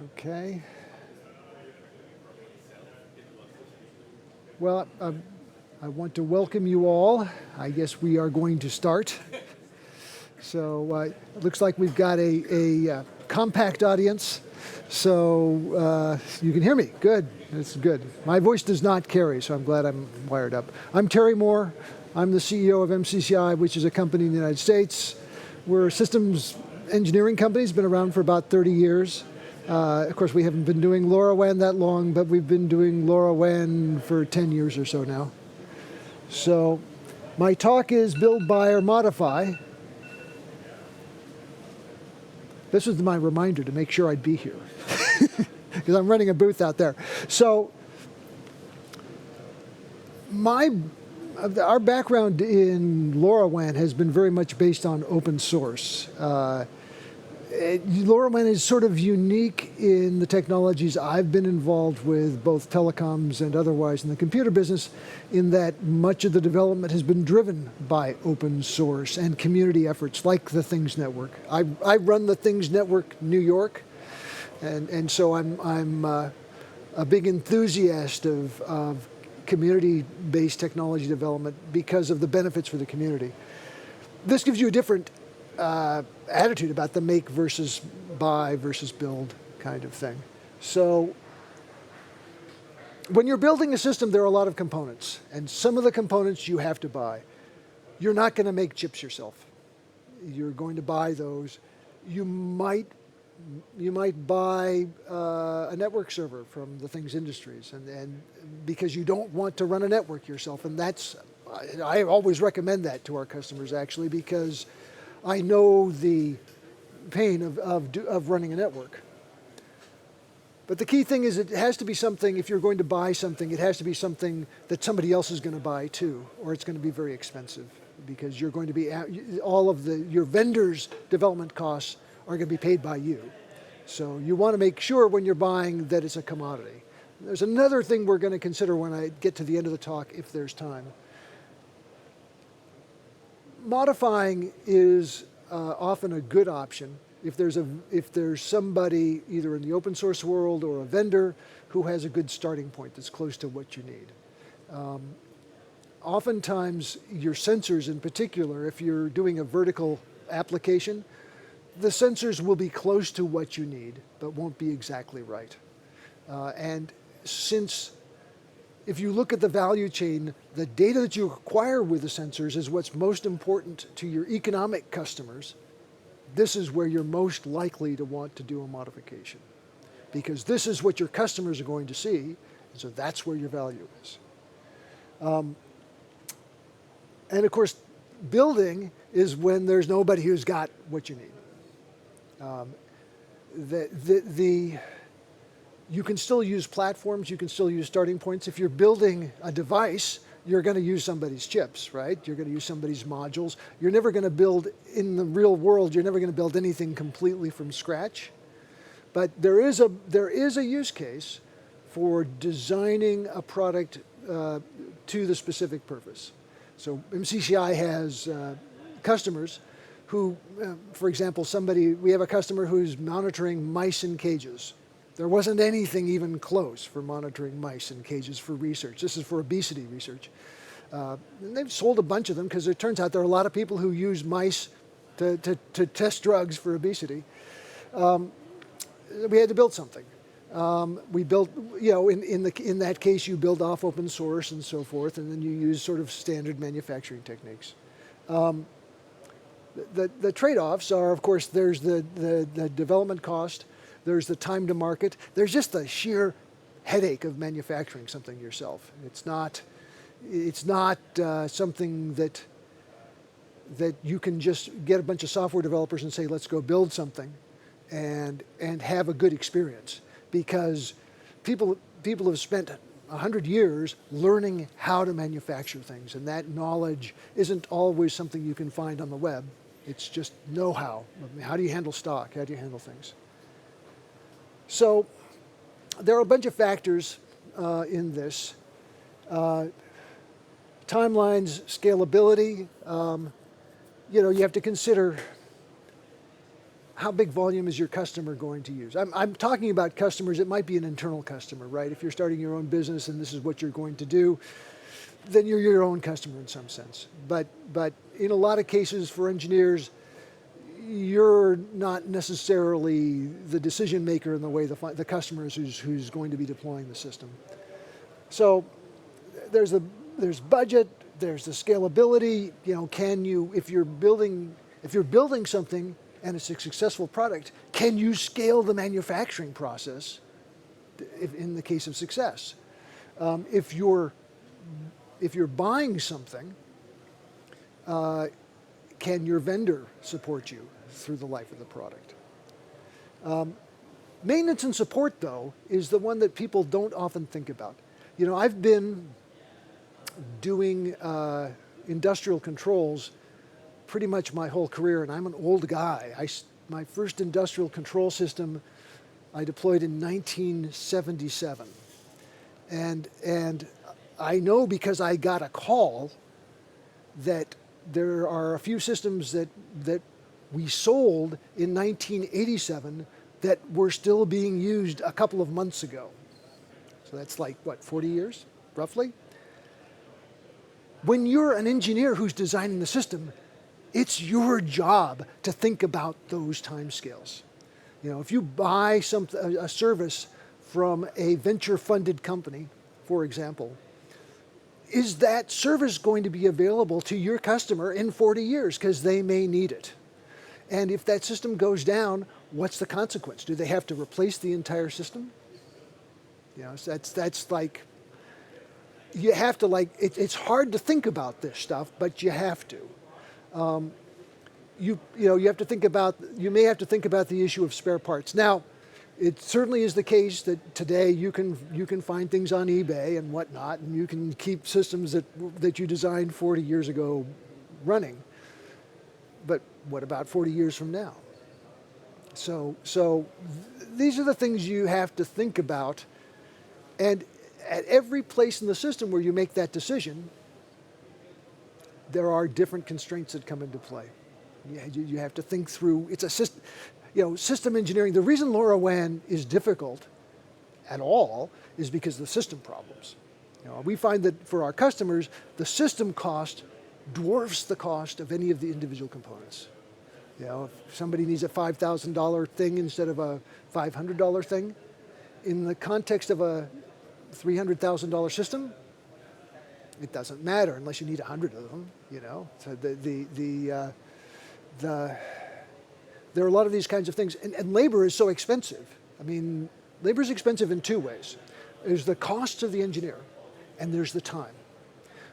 Okay. Well, I want to welcome you all. I guess we are going to start. So it looks like we've got a compact audience. So you can hear me. Good. That's good. My voice does not carry, so I'm glad I'm wired up. I'm Terry Moore. I'm the CEO of MCCI, which is a company in the United States. We're a systems engineering company. It's been around for about 30 years. Of course, we haven't been doing LoRaWAN that long, but we've been doing LoRaWAN for 10 years or so now. So my talk is build, buy, or modify. This was my reminder to make sure I'd be here, because I'm running a booth out there. So our background in LoRaWAN has been very much based on open source. LoRaWAN is sort of unique in the technologies I've been involved with, both telecoms and otherwise in the computer business, in that much of the development has been driven by open source and community efforts like the Things Network. I run the Things Network New York, and so I'm a big enthusiast of community-based technology development because of the benefits for the community. This gives you a different attitude about the make versus buy versus build kind of thing. So when you're building a system, there are a lot of components, and some of the components you have to buy. You're not going to make chips yourself. You're going to buy those. You might buy a network server from the Things Industries, and because you don't want to run a network yourself, and I always recommend that to our customers actually, because I know the pain of running a network. But the key thing is it has to be something, if you're going to buy something, it has to be something that somebody else is going to buy too, or it's going to be very expensive, because you're going to be, all of your vendors' development costs are going to be paid by you. So you want to make sure when you're buying that it's a commodity. There's another thing we're going to consider when I get to the end of the talk, if there's time. Modifying is often a good option if there's somebody either in the open source world or a vendor who has a good starting point that's close to what you need. Oftentimes your sensors in particular, if you're doing a vertical application, the sensors will be close to what you need, but won't be exactly right. And since if you look at the value chain, the data that you acquire with the sensors is what's most important to your economic customers. This is where you're most likely to want to do a modification, because this is what your customers are going to see, and so that's where your value is. And of course, building is when there's nobody who's got what you need. You can still use platforms, you can still use starting points. If you're building a device, you're going to use somebody's chips, right? You're going to use somebody's modules. You're never going to build, in the real world, you're never going to build anything completely from scratch. But there is a use case for designing a product to the specific purpose. So MCCI has customers who, for example, we have a customer who's monitoring mice in cages. There wasn't anything even close for monitoring mice in cages for research. This is for obesity research. And they've sold a bunch of them because it turns out there are a lot of people who use mice to test drugs for obesity. We had to build something. We built, in that case, you build off open source and so forth, and then you use sort of standard manufacturing techniques. The trade-offs are, of course, there's the development cost. There's the time to market. There's just the sheer headache of manufacturing something yourself. It's not something that you can just get a bunch of software developers and say, let's go build something and have a good experience. Because people have spent 100 years learning how to manufacture things, and that knowledge isn't always something you can find on the web. It's just know-how. How do you handle stock? How do you handle things? So there are a bunch of factors in this. Timelines, scalability. You have to consider how big volume is your customer going to use? I'm talking about customers. It might be an internal customer, right? If you're starting your own business and this is what you're going to do, then you're your own customer in some sense. But in a lot of cases for engineers, you're not necessarily the decision maker in the way the customer is who's going to be deploying the system. So there's budget, there's the scalability. You know, can you, if you're building something and it's a successful product, can you scale the manufacturing process in the case of success? If you're buying something, can your vendor support you through the life of the product? Maintenance and support, though, is the one that people don't often think about. You know, I've been doing industrial controls pretty much my whole career, and I'm an old guy. My first industrial control system I deployed in 1977. And I know because I got a call that there are a few systems that we sold in 1987 that were still being used a couple of months ago. So that's like, what, 40 years, roughly? When you're an engineer who's designing the system, it's your job to think about those timescales. You know, if you buy a service from a venture-funded company, for example, is that service going to be available to your customer in 40 years? Because they may need it. And if that system goes down, what's the consequence? Do they have to replace the entire system? You know, so that's like, you have to it's hard to think about this stuff, but you have to. You have to think about, you may have to think about the issue of spare parts. Now, it certainly is the case that today you can find things on eBay and whatnot, and you can keep systems that you designed 40 years ago running. But what about 40 years from now? So these are the things you have to think about, and at every place in the system where you make that decision, there are different constraints that come into play. You have to think through. It's a system. You know, system engineering, the reason LoRaWAN is difficult at all is because of the system problems. You know, we find that for our customers, the system cost dwarfs the cost of any of the individual components. You know, if somebody needs a $5,000 thing instead of a $500 thing, in the context of a $300,000 system, it doesn't matter unless you need 100 of them, you know. So there are a lot of these kinds of things, and labor is so expensive. I mean, labor is expensive in two ways. There's the cost of the engineer, and there's the time.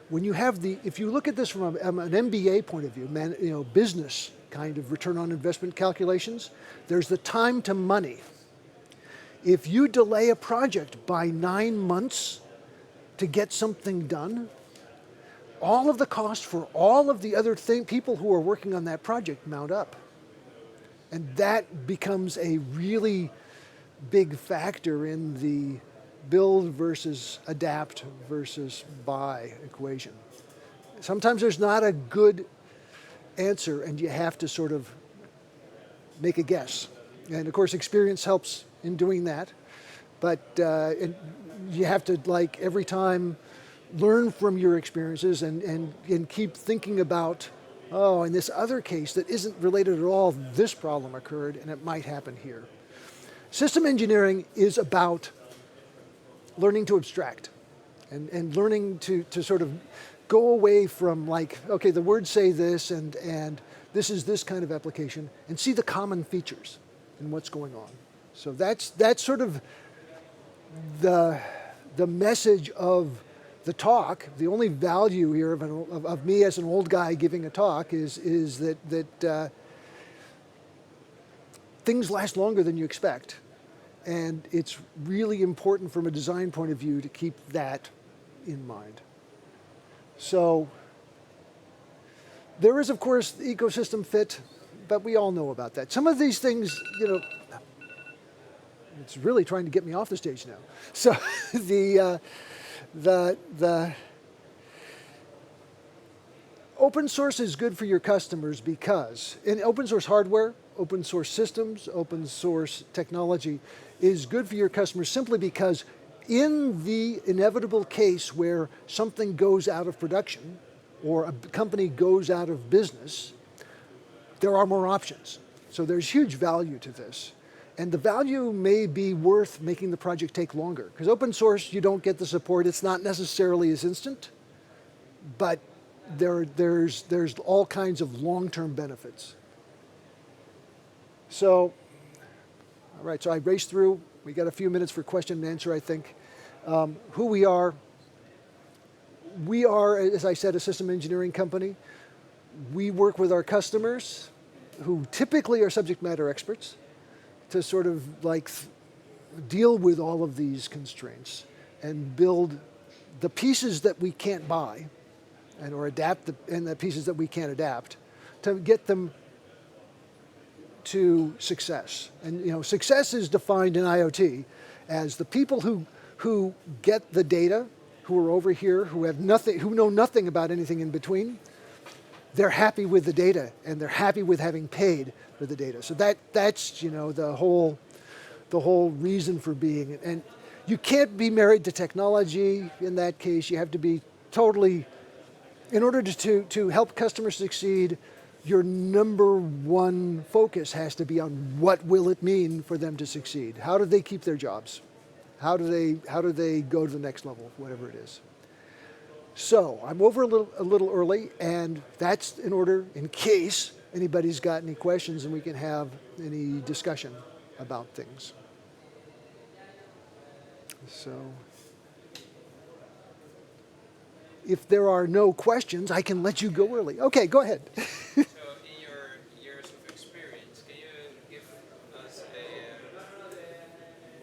When you have if you look at this from an MBA point of view, business kind of return on investment calculations, there's the time to money. If you delay a project by 9 months to get something done, all of the cost for all of the other people who are working on that project mount up. And that becomes a really big factor in the build versus adapt versus buy equation. Sometimes there's not a good answer, and you have to sort of make a guess. And of course, experience helps in doing that. But you have to, like, every time learn from your experiences and keep thinking about, oh, in this other case that isn't related at all, this problem occurred and it might happen here. System engineering is about learning to abstract and learning to sort of go away from, like, okay, the words say this and this is this kind of application, and see the common features in what's going on. So that's sort of the message of the talk. The only value here of me as an old guy giving a talk is that things last longer than you expect. And it's really important from a design point of view to keep that in mind. So there is, of course, the ecosystem fit, but we all know about that. Some of these things, it's really trying to get me off the stage now. So the open source is good for your customers because in open source hardware, open source systems, open source technology is good for your customers simply because in the inevitable case where something goes out of production or a company goes out of business, there are more options. So there's huge value to this. And the value may be worth making the project take longer. Because open source, you don't get the support. It's not necessarily as instant, but there's all kinds of long-term benefits. So, all right, so I raced through. We got a few minutes for question and answer, I think. Who we are, as I said, a system engineering company. We work with our customers, who typically are subject matter experts, to sort of like deal with all of these constraints and build the pieces that we can't buy or adapt and the pieces that we can't adapt to get them to success. And success is defined in IoT as the people who get the data, who are over here, who know nothing about anything in between. They're happy with the data, and they're happy with having paid for the data. So that's the whole reason for being. And you can't be married to technology in that case. You have to be totally, in order to help customers succeed, your number one focus has to be on what will it mean for them to succeed. How do they keep their jobs? How do they go to the next level, whatever it is? So I'm over a little early, and that's in order in case anybody's got any questions and we can have any discussion about things. So if there are no questions, I can let you go early. Okay, go ahead. So in your years of experience, can you give us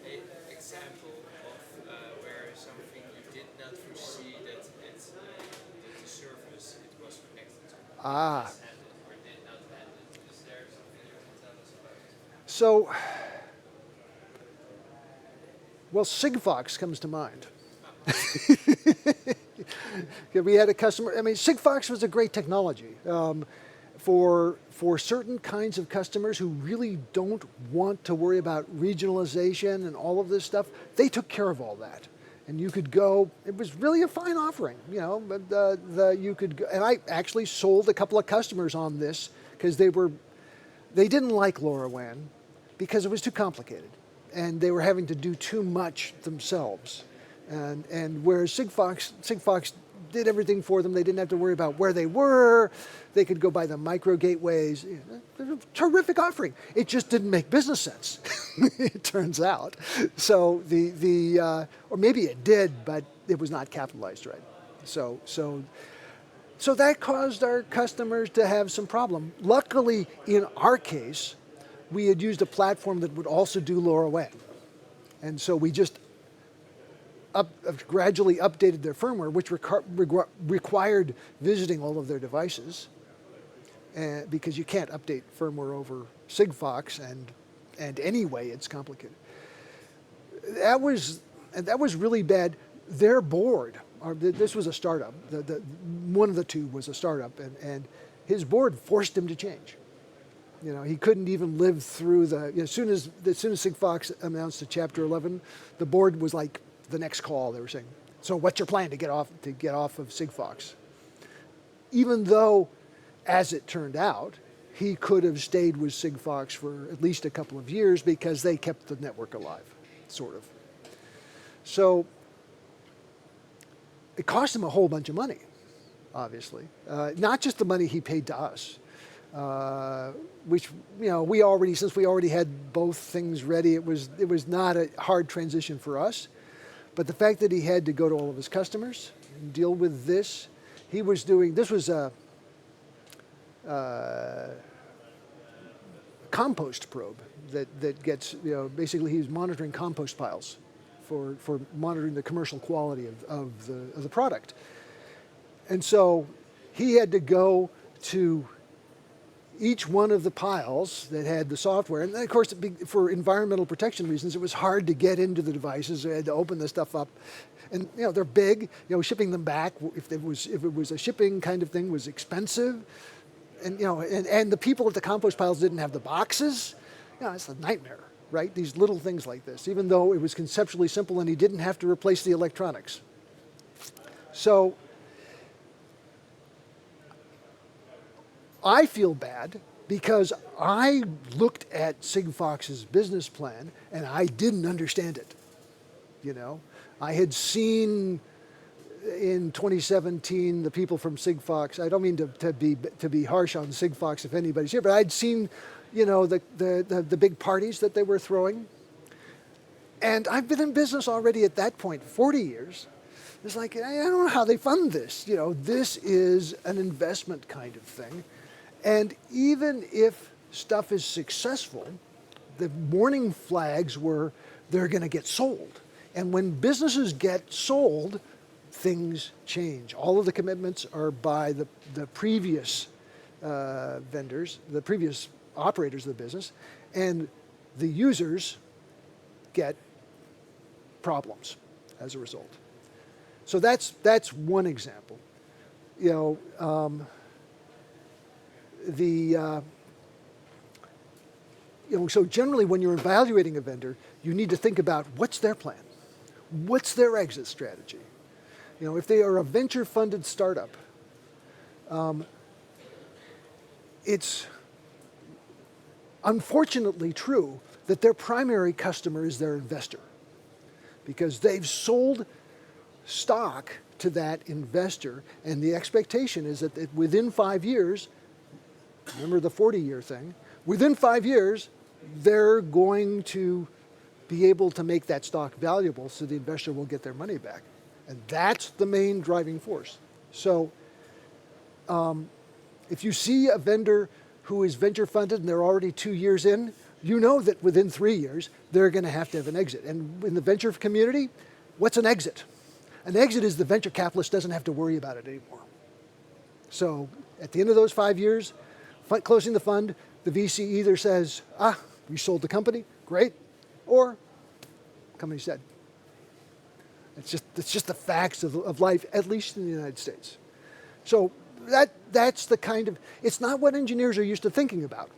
an example of where something you did not foresee that the service it was connected to was handled or did not handle? Is there something you can tell us about? So, well, Sigfox comes to mind. We had a customer, Sigfox was a great technology for certain kinds of customers who really don't want to worry about regionalization and all of this stuff. They took care of all that. And you could go, it was really a fine offering, but you could go, and I actually sold a couple of customers on this because they didn't like LoRaWAN because it was too complicated and they were having to do too much themselves. And whereas Sigfox did everything for them, they didn't have to worry about where they were. They could go by the micro gateways. Terrific offering. It just didn't make business sense, it turns out. So or maybe it did, but it was not capitalized right. So that caused our customers to have some problem. Luckily, in our case, we had used a platform that would also do LoRaWAN. And so we just gradually updated their firmware, which required visiting all of their devices, because you can't update firmware over Sigfox, and anyway, it's complicated. That was really bad. Their board, this was a startup. One of the two was a startup, and his board forced him to change. He couldn't even live through as soon as Sigfox announced the Chapter 11, the board was like, the next call, they were saying, so what's your plan to get off of Sigfox? Even though, as it turned out, he could have stayed with Sigfox for at least a couple of years because they kept the network alive, sort of. So it cost him a whole bunch of money, obviously. Not just the money he paid to us, which since we already had both things ready, it was not a hard transition for us. But the fact that he had to go to all of his customers and deal with this, this was a compost probe that gets, basically he was monitoring compost piles for monitoring the commercial quality of the product. And so he had to go to each one of the piles that had the software, and of course, for environmental protection reasons, it was hard to get into the devices. They had to open the stuff up, and they're big. Shipping them back, if it was a shipping kind of thing, was expensive, And, you know, and the people at the compost piles didn't have the boxes. You know, it's a nightmare, right? These little things like this, even though it was conceptually simple and he didn't have to replace the electronics. So I feel bad because I looked at Sigfox's business plan and I didn't understand it. You know, I had seen in 2017 the people from Sigfox. I don't mean to be harsh on Sigfox if anybody's here, but I'd seen, you know, the big parties that they were throwing. And I've been in business already at that point 40 years. It's like, I don't know how they fund this. You know, this is an investment kind of thing. And even if stuff is successful, the warning flags were they're going to get sold. And when businesses get sold, things change. All of the commitments are by the previous vendors, the previous operators of the business, and the users get problems as a result. So that's one example. You know, so generally when you're evaluating a vendor, you need to think about what's their plan, what's their exit strategy. You know, if they are a venture-funded startup, it's unfortunately true that their primary customer is their investor because they've sold stock to that investor, and the expectation is that within 5 years, remember the 40-year thing, within 5 years, they're going to be able to make that stock valuable so the investor will get their money back. And that's the main driving force. So if you see a vendor who is venture funded and they're already 2 years in, you know that within 3 years, they're going to have an exit. And in the venture community, what's an exit? An exit is the venture capitalist doesn't have to worry about it anymore. So at the end of those 5 years, closing the fund, the VC either says, we sold the company, great, or company's dead. It's just the facts of life, at least in the United States. So that's the kind of, it's not what engineers are used to thinking about,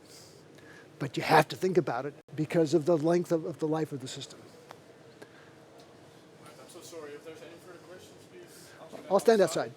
but you have to think about it because of the length of the life of the system. I'm so sorry. If there's any further questions, please. I'll stand outside.